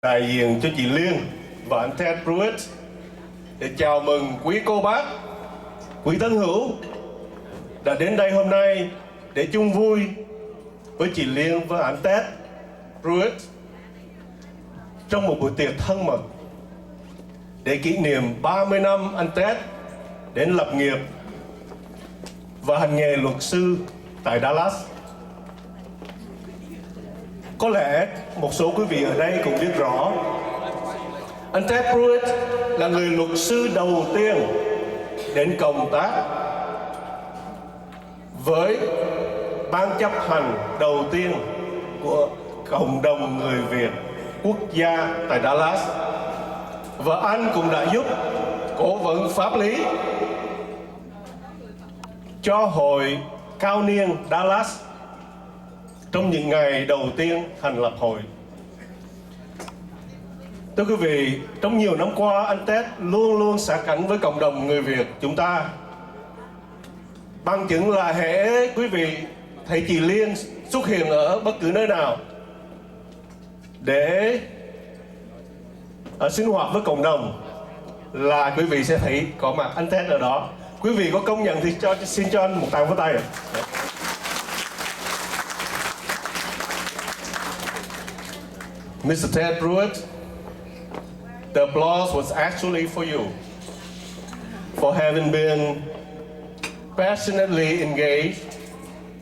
Đại diện cho chị Liên và anh Ted Pruitt để chào mừng quý cô bác, quý thân hữu đã đến đây hôm nay để chung vui với chị Liên và anh Ted Pruitt trong một buổi tiệc thân mật để kỷ niệm 30 năm anh Ted đến lập nghiệp và hành nghề luật sư tại Dallas. Có lẽ một số quý vị ở đây cũng biết rõ, anh Ted Pruitt là người luật sư đầu tiên đến công tác với ban chấp hành đầu tiên của cộng đồng người Việt quốc gia tại Dallas. Và anh cũng đã giúp cố vấn pháp lý cho hội cao niên Dallas trong những ngày đầu tiên thành lập hội. Thưa quý vị, trong nhiều năm qua, anh Ted luôn luôn sát cánh với cộng đồng người Việt chúng ta. Bằng chứng là hễ quý vị thấy chị Liên xuất hiện ở bất cứ nơi nào để sinh hoạt với cộng đồng là quý vị sẽ thấy có mặt anh Ted ở đó. Quý vị có công nhận thì xin cho anh một tràng vỗ tay. Mr. Ted Pruitt, the applause was actually for you, for having been passionately engaged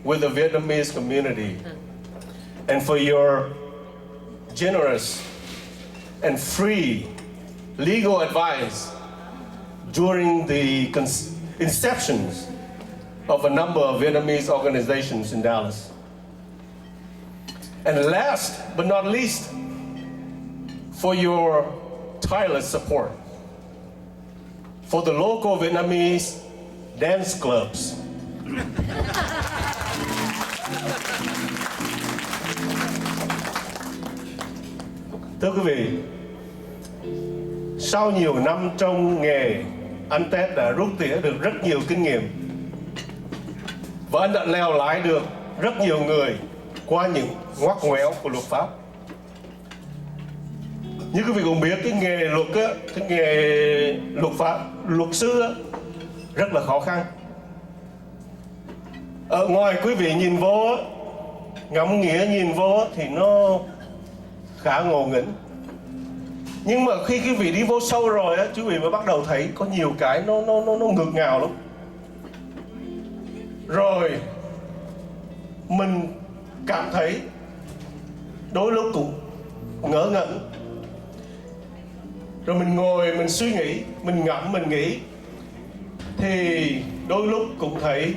with the Vietnamese community, and for your generous and free legal advice during the inceptions of a number of Vietnamese organizations in Dallas. And last but not least, for your tireless support for the local Vietnamese dance clubs. Thưa quý vị, sau nhiều năm trong nghề, anh Ted đã rút tỉa được rất nhiều kinh nghiệm và anh đã leo lái được rất nhiều người qua những ngoắc ngoéo của luật pháp. Như quý vị cũng biết, cái nghề luật á, cái nghề luật pháp, luật sư á, rất là khó khăn. Ở ngoài quý vị nhìn vô á, ngẫm nghĩa nhìn vô á, thì nó khá ngộ nghĩnh. Nhưng mà khi quý vị đi vô sâu rồi á, quý vị mới bắt đầu thấy có nhiều cái nó ngược ngào lắm. Rồi mình cảm thấy đôi lúc cũng ngỡ ngẩn. Rồi mình ngồi, mình suy nghĩ, mình ngẫm, mình nghĩ, thì đôi lúc cũng thấy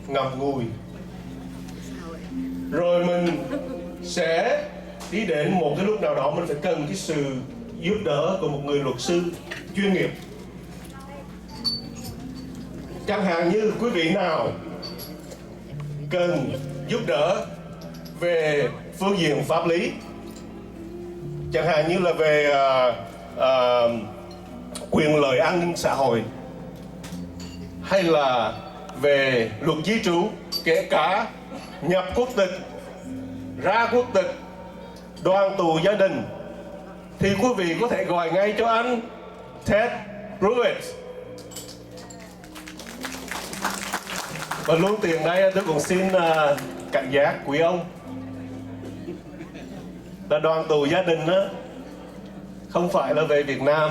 ngậm ngùi. Rồi mình sẽ đi đến một cái lúc nào đó mình phải cần cái sự giúp đỡ của một người luật sư chuyên nghiệp. Chẳng hạn như quý vị nào cần giúp đỡ về phương diện pháp lý, chẳng hạn như là về quyền lợi an ninh xã hội, hay là về luật di trú, kể cả nhập quốc tịch, ra quốc tịch, đoàn tụ gia đình, thì quý vị có thể gọi ngay cho anh Ted Pruitt. Và luôn tiền đây tôi cũng xin cảnh giác quý ông là đoàn tụ gia đình đó không phải là về Việt Nam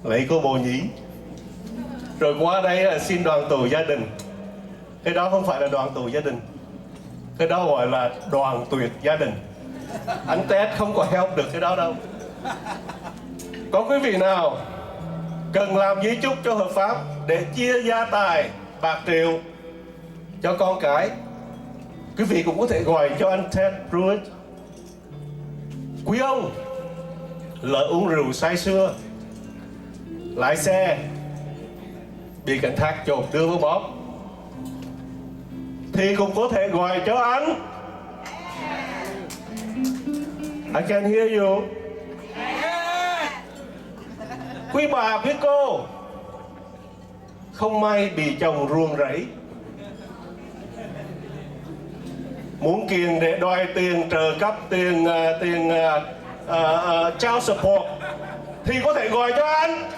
lấy cô bồ nhí rồi qua đây là xin đoàn tụ gia đình. Cái đó không phải là đoàn tụ gia đình, cái đó gọi là đoàn tuyệt gia đình. Anh Ted không có help được cái đó đâu. Có quý vị nào cần làm di chúc cho hợp pháp để chia gia tài bạc triệu cho con cái, quý vị cũng có thể gọi cho anh Ted Pruitt. Quý ông lỡ uống rượu say sưa, lái xe bị cảnh sát chộp đưa vào bóp, thì cũng có thể gọi cho anh. I can hear you. Quý bà quý cô không may bị chồng ruồng rẫy, muốn kiện để đòi tiền trợ cấp, tiền child support thì có thể gọi cho anh.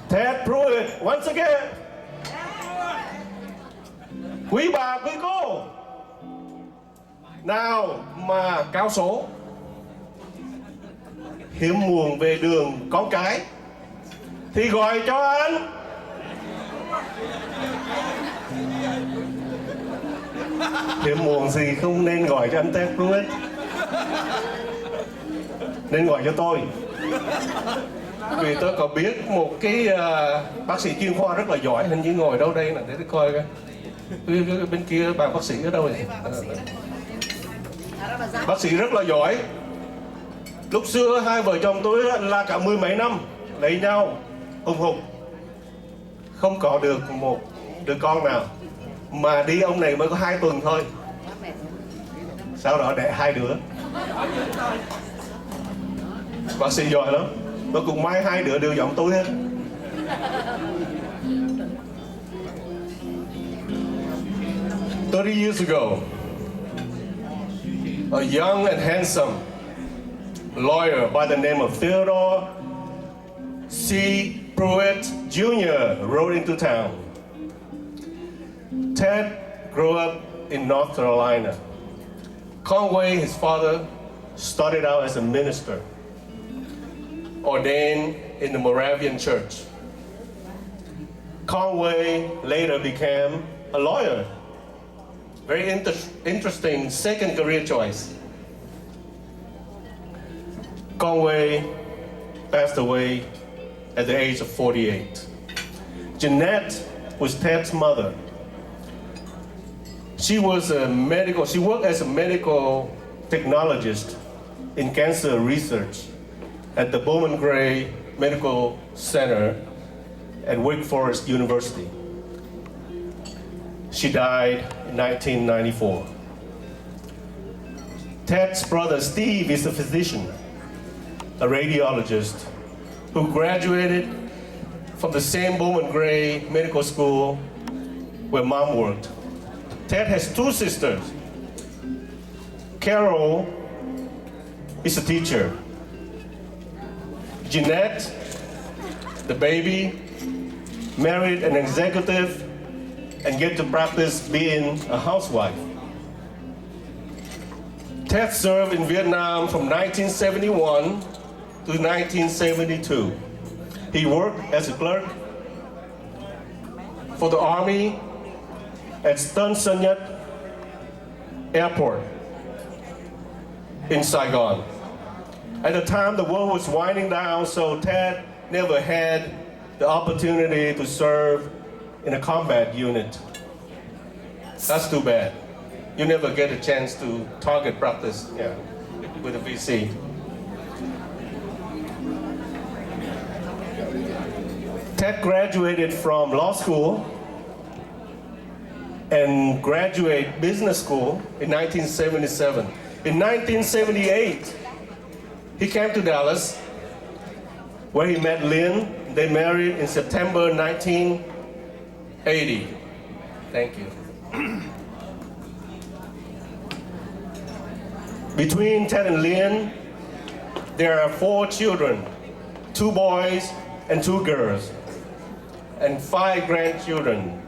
Ted Pruitt once again. Quý bà, quý cô, nào mà cao số hiếm muộn về đường con cái thì gọi cho anh. Hiếm muộn gì không nên gọi cho anh Ted Pruitt, nên gọi cho tôi. Vì tôi có biết một cái bác sĩ chuyên khoa rất là giỏi, hình như ngồi đâu đây nè, để tôi coi coi. Bên kia bà bác sĩ ở đâu vậy? Bác sĩ rất là giỏi. Lúc xưa hai vợ chồng tôi là cả 10 mấy năm lấy nhau hùng hục, không có được một đứa con nào, mà đi ông này mới có 2 tuần thôi, sau đó đẻ 2 đứa. Bác sĩ giỏi lắm, mà cũng may 2 đứa đều giống tôi hết. "30 years ago, a young and handsome lawyer by the name of Theodore C. Pruitt Jr. rode into town. Ted grew up in North Carolina. Conway, his father, started out as a minister, ordained in the Moravian Church. Conway later became a lawyer. Very interesting second career choice. Conway passed away at the age of 48. Jeanette was Ted's mother. She worked as a medical technologist in cancer research at the Bowman Gray Medical Center at Wake Forest University. She died in 1994. Ted's brother Steve is a physician, a radiologist, who graduated from the same Bowman Gray Medical School where Mom worked. Ted has 2 sisters. Carol is a teacher. Jeanette, the baby, married an executive and get to practice being a housewife. Ted served in Vietnam from 1971 to 1972. He worked as a clerk for the Army at Tân Sơn Nhất Airport in Saigon. At the time, the war was winding down, so Ted never had the opportunity to serve in a combat unit. That's too bad. You never get a chance to target practice with a VC. Ted graduated from law school and graduate business school in 1977. In 1978, he came to Dallas, where he met Lynn. They married in September 1980. Thank you. Between Ted and Lynn, there are 4 children, 2 boys and 2 girls, and 5 grandchildren,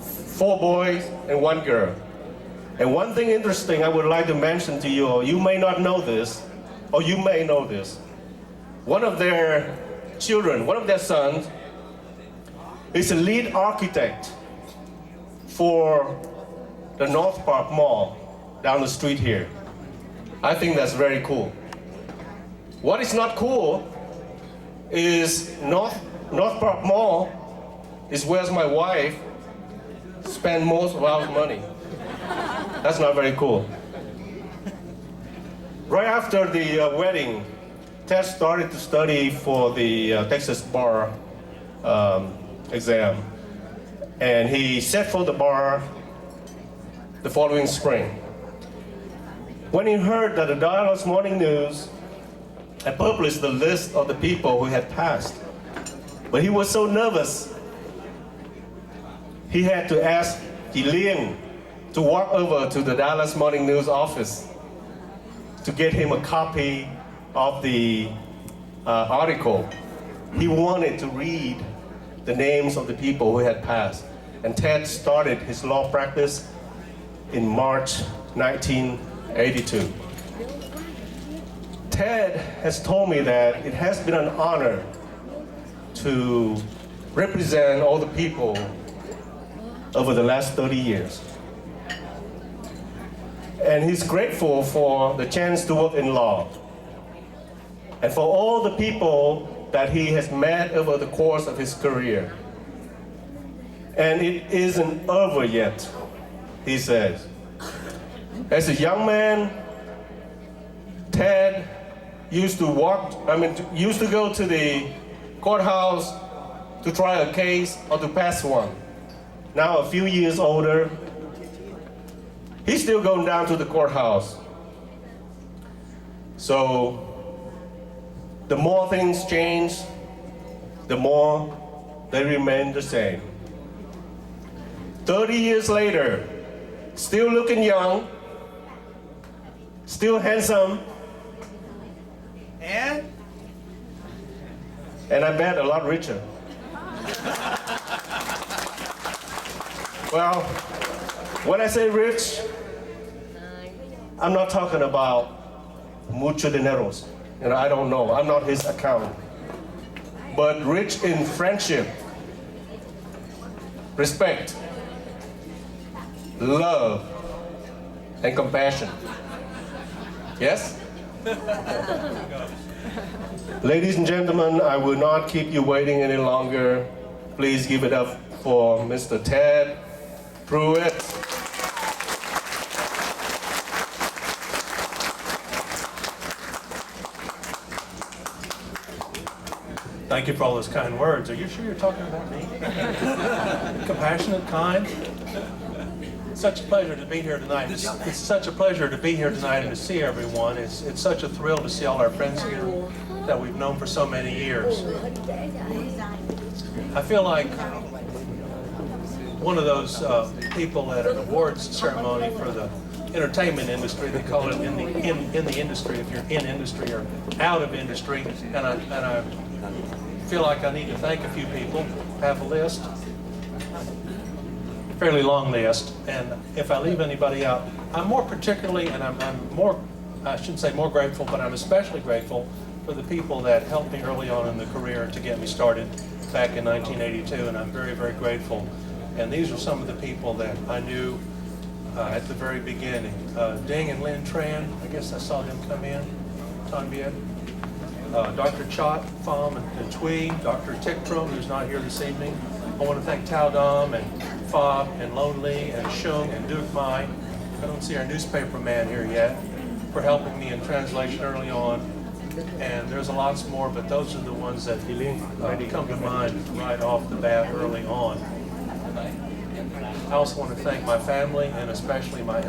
4 boys and 1 girl. And one thing interesting I would like to mention to you, or you may not know this, or you may know this. One of their children, one of their sons, is a lead architect for the North Park Mall down the street here. I think that's very cool. What is not cool is North Park Mall is where my wife spends most of our money. That's not very cool. Right after the wedding, Ted started to study for the Texas bar exam, and he set for the bar the following spring. When he heard that the Dallas Morning News had published the list of the people who had passed, but he was so nervous, he had to ask Chị Liên to walk over to the Dallas Morning News office to get him a copy of the article. He wanted to read the names of the people who had passed. And Ted started his law practice in March 1982. Ted has told me that it has been an honor to represent all the people over the last 30 years. And he's grateful for the chance to work in law and for all the people that he has met over the course of his career. And it isn't over yet, he says. As a young man, Ted used to go to the courthouse to try a case or to pass one. Now a few years older, he's still going down to the courthouse. So the more things change, the more they remain the same. 30 years later, still looking young, still handsome, and I bet a lot richer. Well, when I say rich, I'm not talking about mucho dineros. I don't know, I'm not his accountant. But rich in friendship, respect, love, and compassion. Yes? Ladies and gentlemen, I will not keep you waiting any longer. Please give it up for Mr. Ted Pruitt. Thank you for all those kind words. Are you sure you're talking about me? Compassionate, kind. Such a pleasure to be here tonight. It's such a pleasure to be here tonight and to see everyone. It's such a thrill to see all our friends here that we've known for so many years. I feel like one of those people at an awards ceremony for the entertainment industry. They call it in the industry, if you're in industry or out of industry. And I feel like I need to thank a few people. I have a list, fairly long list, and if I leave anybody out, I'm more particularly, and I'm more, I shouldn't say more grateful, but I'm especially grateful for the people that helped me early on in the career to get me started back in 1982, and I'm very, very grateful. And these are some of the people that I knew at the very beginning. Ding and Lynn Tran, I guess I saw them come in. Ton Viet. Dr. Chot, Pham, and Thuy, Dr. Tiec, who's not here this evening. I want to thank Tao Dam and Phob and Lone Lee and Shung and Duke Mai. I don't see our newspaper man here yet, for helping me in translation early on. And there's lots more, but those are the ones that come to mind right off the bat early on. I also want to thank my family and especially my